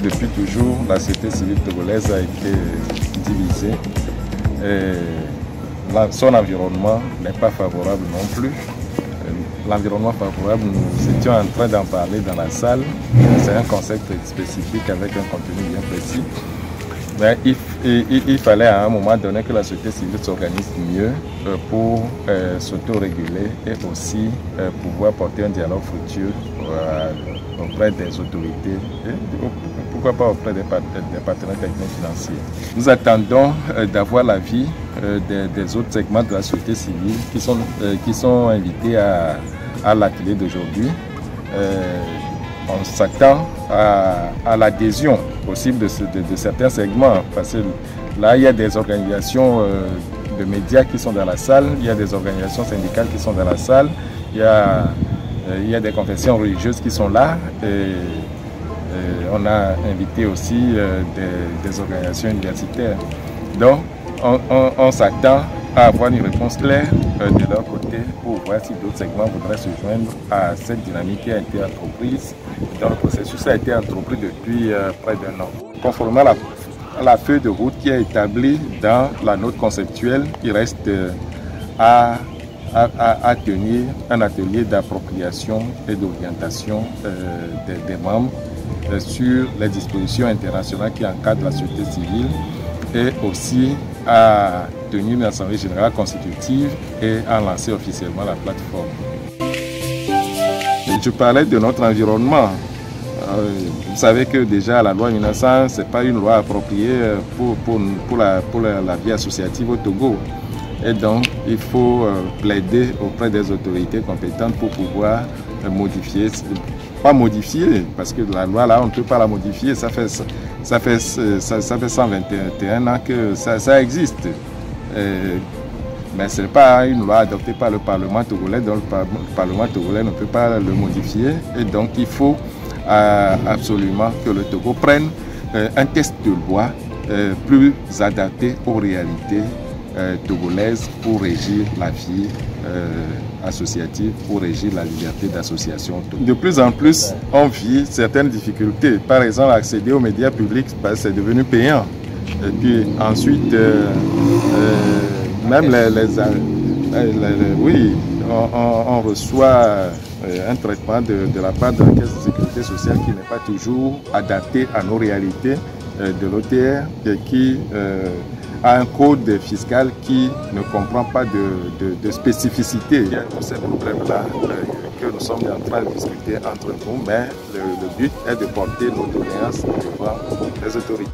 depuis toujours, la société civile togolaise a été divisée. Son environnement n'est pas favorable non plus. L'environnement favorable, nous étions en train d'en parler dans la salle. C'est un concept spécifique avec un contenu bien précis. Mais il fallait à un moment donné que la société civile s'organise mieux pour s'autoréguler et aussi pouvoir porter un dialogue fructueux auprès des autorités et pourquoi pas auprès des partenaires techniques financiers. Nous attendons d'avoir l'avis des autres segments de la société civile qui sont invités à l'atelier d'aujourd'hui. On s'attend à l'adhésion possible de certains segments, parce que là, il y a des organisations de médias qui sont dans la salle, il y a des organisations syndicales qui sont dans la salle, il y a des confessions religieuses qui sont là, et on a invité aussi des organisations universitaires. Donc, on s'attend à avoir une réponse claire de leur côté pour voir si d'autres segments voudraient se joindre à cette dynamique qui a été entreprise. Donc le processus a été entrepris depuis près d'un an. Conformément à la feuille de route qui est établie dans la note conceptuelle, il reste à tenir un atelier d'appropriation et d'orientation des membres sur les dispositions internationales qui encadrent la société civile et aussi à tenir une assemblée générale constitutive et à lancer officiellement la plateforme. Je parlais de notre environnement. Vous savez que déjà la loi 1900, ce n'est pas une loi appropriée pour la vie associative au Togo. Et donc, il faut plaider auprès des autorités compétentes pour pouvoir modifier. Pas modifier, parce que la loi là, on ne peut pas la modifier. Ça fait 121 ans que ça existe. Mais ce n'est pas une loi adoptée par le Parlement togolais, donc le Parlement togolais ne peut pas le modifier. Et donc, il faut absolument que le Togo prenne un texte de loi plus adapté aux réalités togolaises pour régir la vie associative, pour régir la liberté d'association. De plus en plus, on vit certaines difficultés. Par exemple, accéder aux médias publics, c'est devenu payant. Et puis ensuite, même oui, on reçoit un traitement de la part de la Caisse de sécurité sociale qui n'est pas toujours adapté à nos réalités de l'OTR et qui a un code fiscal qui ne comprend pas de spécificité. Il y a tous ces problèmes-là que nous sommes en train de discuter entre nous, mais le but est de porter nos doléances devant les autorités.